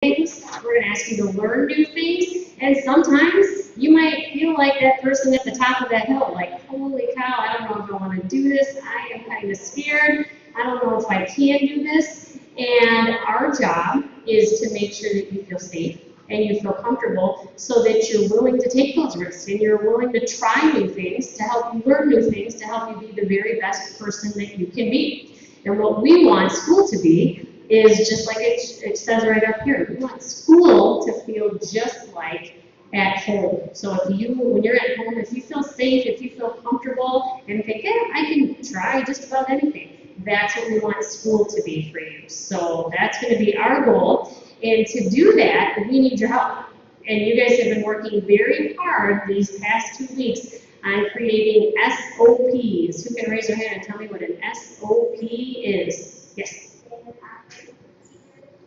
things. We're going to ask you to learn new things. And sometimes you might feel like that person at the top of that hill, like, holy cow, I don't know if I want to do this. I am kind of scared. I don't know if I can do this. And our job is to make sure that you feel safe and you feel comfortable so that you're willing to take those risks and you're willing to try new things to help you learn new things to help you be the very best person that you can be. And what we want school to be is just like it says right up here. We want school to feel just like at home. So when you're at home, if you feel safe, if you feel comfortable, and think, yeah, I can try just about anything, that's what we want school to be for you. So that's going to be our goal. And to do that, we need your help. And you guys have been working very hard these past 2 weeks on creating SOPs. Who can raise their hand and tell me what an SOP is? Yes.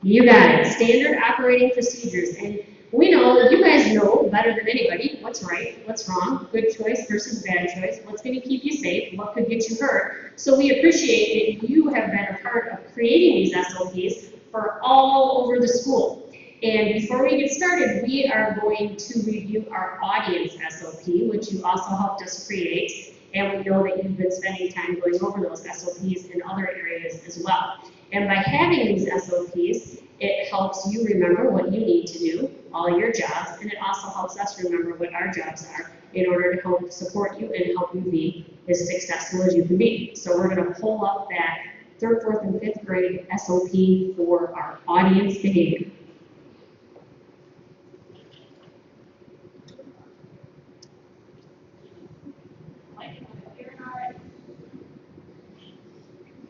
You got it. Standard operating procedures. And we know, you guys know better than anybody what's right, what's wrong, good choice versus bad choice, what's going to keep you safe, what could get you hurt. So we appreciate that you have been a part of creating these SOPs for all over the school. And before we get started, we are going to review our audience SOP, which you also helped us create. And we know that you've been spending time going over those SOPs in other areas as well. And by having these SOPs, it helps you remember what you need to do, all your jobs, and it also helps us remember what our jobs are in order to help support you and help you be as successful as you can be. So we're going to pull up that 3rd, 4th, and 5th grade SOP for our audience behavior.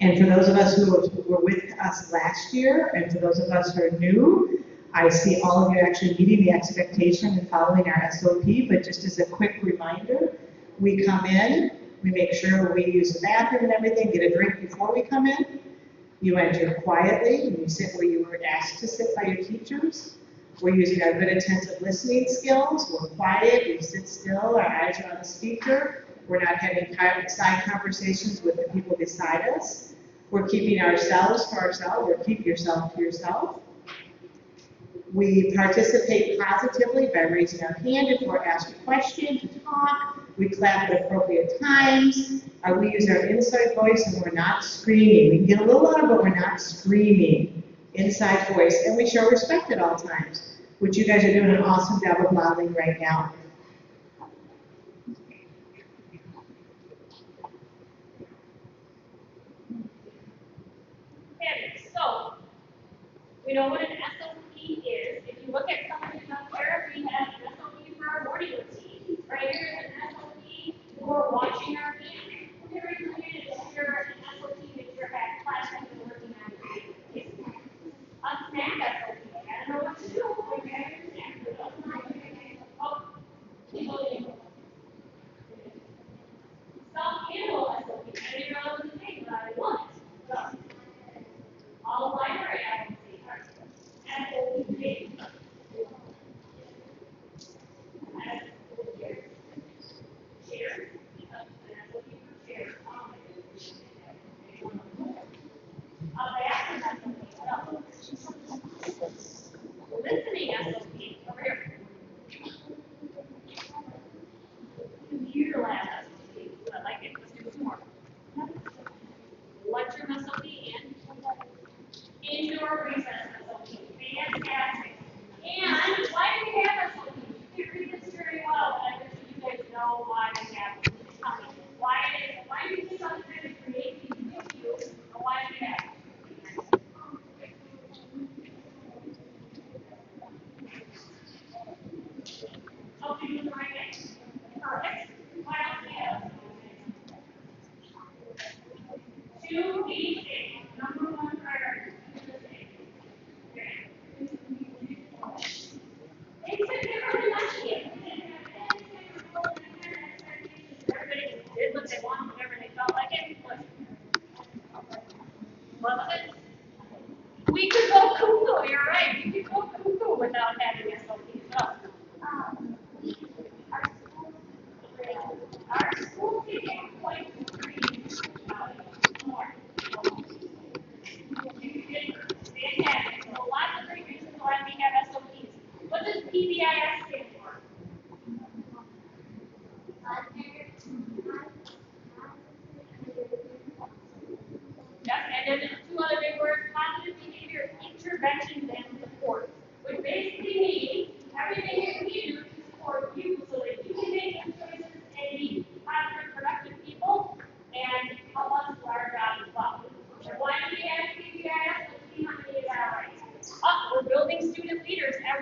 And for those of us who were with us last year, and for those of us who are new, I see all of you actually meeting the expectation and following our SOP, but just as a quick reminder, we come in, we make sure we use the bathroom and everything, get a drink before we come in. You enter quietly, and you sit where you were asked to sit by your teachers. We're using our good attentive listening skills. We're quiet, we sit still, our eyes are on the speaker. We're not having side conversations with the people beside us. We're keeping ourselves to ourselves, or keep yourself to yourself. We participate positively by raising our hand if we're asked a question, to talk. We clap at appropriate times. We use our inside voice and we're not screaming. We can get a little louder, but we're not screaming. Inside voice. And we show respect at all times, which you guys are doing an awesome job of modeling right now. So, we know what an SOP is. If you look at something up there, we have an SOP for our morning routine. Right here is an SOP for watching our game. Here is an SOP that you're at class and you're working on your game. A snack SOP. I don't know what to do. Okay, some animal SOP. I didn't know the name, but I want it. All library SOP.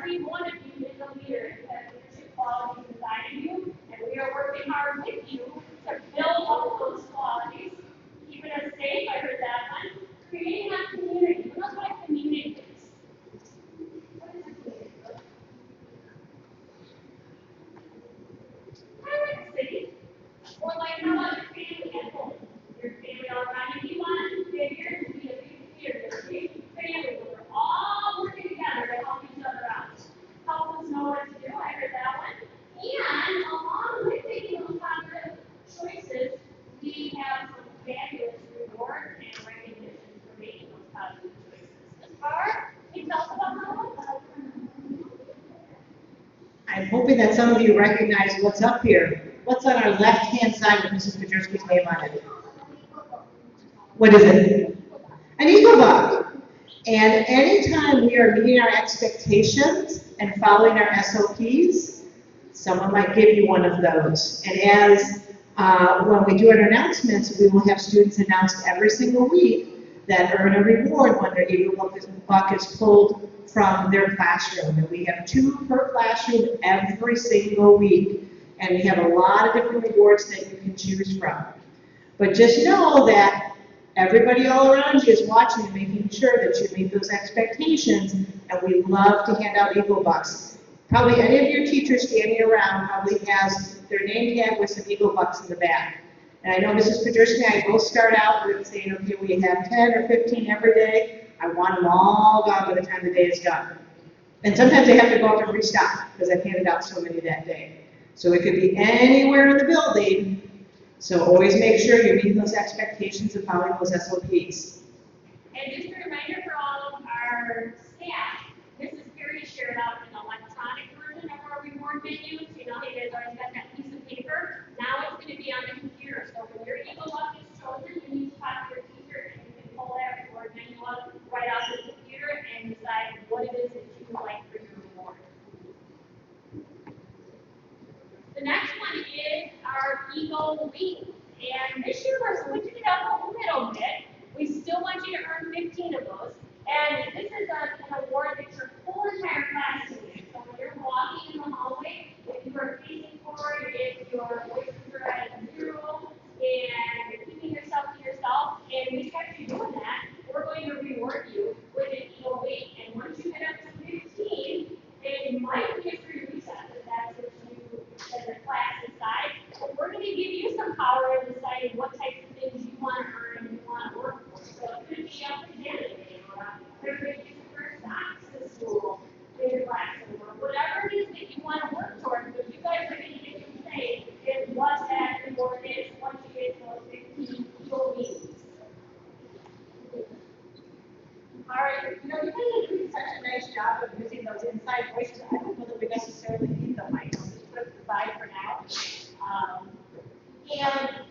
every one of you is a leader. You have leadership qualities inside of you, and we are working hard with you to build up those qualities. Keeping us safe, I heard that one. Creating a community. Who knows what a community is? What is a community? Kind of like a city. Or like how about your family at home? Your family all around you. You want to figure to be a big community, a big family where we're all working together to help each other out. Help us know what to do. I heard that one. And along with making those positive choices, we have some fabulous rewards and recognition for making those positive choices. Barb, can you tell us about that one? I'm hoping that some of you recognize what's up here. What's on our left-hand side with Mrs. Pajerski's name on it? What is it? An eagle bug. And anytime we are meeting our expectations and following our SOPs, someone might give you one of those. And as when we do our announcements, we will have students announced every single week that earn a reward when their eagle buck is pulled from their classroom. And we have 2 per classroom every single week. And we have a lot of different rewards that you can choose from. But just know that everybody all around you is watching and making sure that you meet those expectations, and we love to hand out Eagle Bucks. Probably any of your teachers standing around probably has their name tag with some Eagle Bucks in the back. And I know Mrs. Pajerski and I both start out with saying, okay, we have 10 or 15 every day. I want them all gone by the time the day is done. And sometimes they have to go up and restock because I've handed out so many that day. So it could be anywhere in the building. So always make sure you're meeting those expectations and following those SOPs. And just a reminder for all of our staff, Mrs. Perry shared out an electronic version of our reward menu. So you know how you guys always got that piece of paper? Now it's going to be on the computer. So when your Eagle Buck is chosen, you need to talk to your teacher and you can pull that reward menu up right off the computer and decide what it is that you would like for your reward. The next one is our Eagle Week. And this year we're switching it up a little bit. We still want you to earn 15 of those. And this is an award that your whole entire class can get. So when you're walking in the hallway, if you are facing forward, if your voices are at 0, and you're keeping yourself to yourself, and we catch you doing that, we're going to reward you with an Eagle Week. And once you get up to 15, it might be a free recess if that's what you, as a class, decide. But we're going to give you some power in deciding what types of things you want to earn and you want to work for. So it could be up to January, or everybody gets the first socks to school, in your classroom, or whatever it is that you want to work towards. But you guys are going to get to say it what that reward is once you get those 15 Eagle Weeks. All right, you know, you guys are doing such a nice job of using those inside voices. I don't know that we necessarily need them. I just put it aside for now. And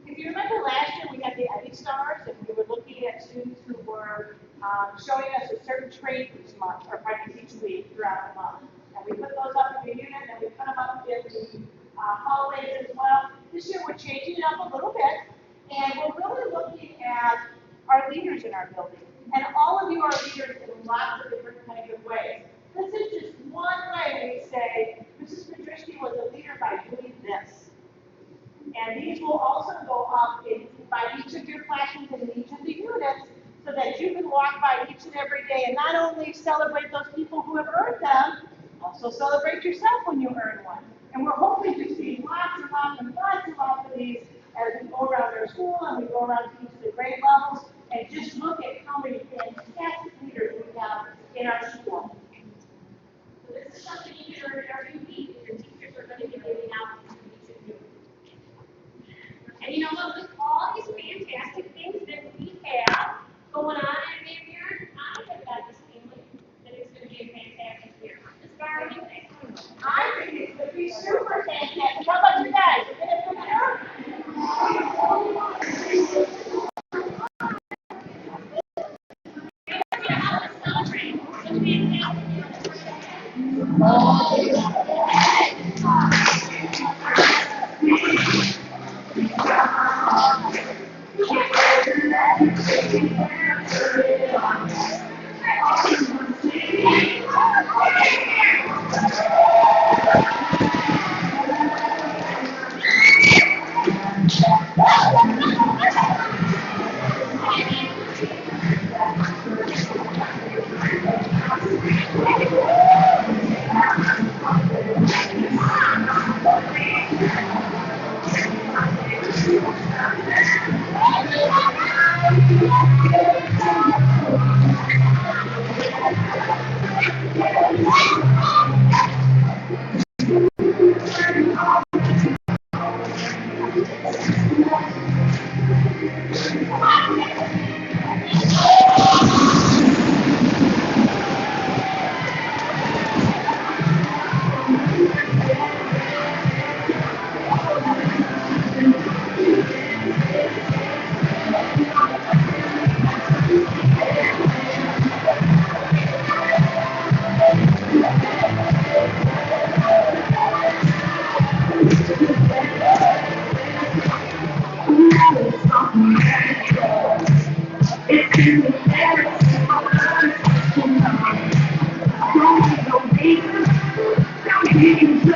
if you remember last year, we had the Eddie Stars, and we were looking at students who were showing us a certain trait each month, or probably each week throughout the month. And we put those up in the unit, and we put them up in the hallways as well. This year, we're changing it up a little bit, and we're really looking at our leaders in our building. And all of you are leaders in lots of different kinds of ways. This is just one way we say, Mrs. Pajerski was a leader by doing this. And these will also go up by each of your classrooms and in each of the units so that you can walk by each and every day and not only celebrate those people who have earned them, also celebrate yourself when you earn one. And we're hoping to see lots and lots and lots and lots of these as we go around our school and we go around to each of the grade levels and just look at how many fantastic leaders we have in our school. So this is something you can earn every week. Your teachers are going to be giving out to each of you. And you know what? With all these fantastic things that we have going on at VanBuren, I have got this feeling that it's going to be a fantastic year. Ms. Barr, what do you think? I think it's going to be super fantastic. How about you guys? You gonna put it up? It's going to help us celebrate the fantastic It's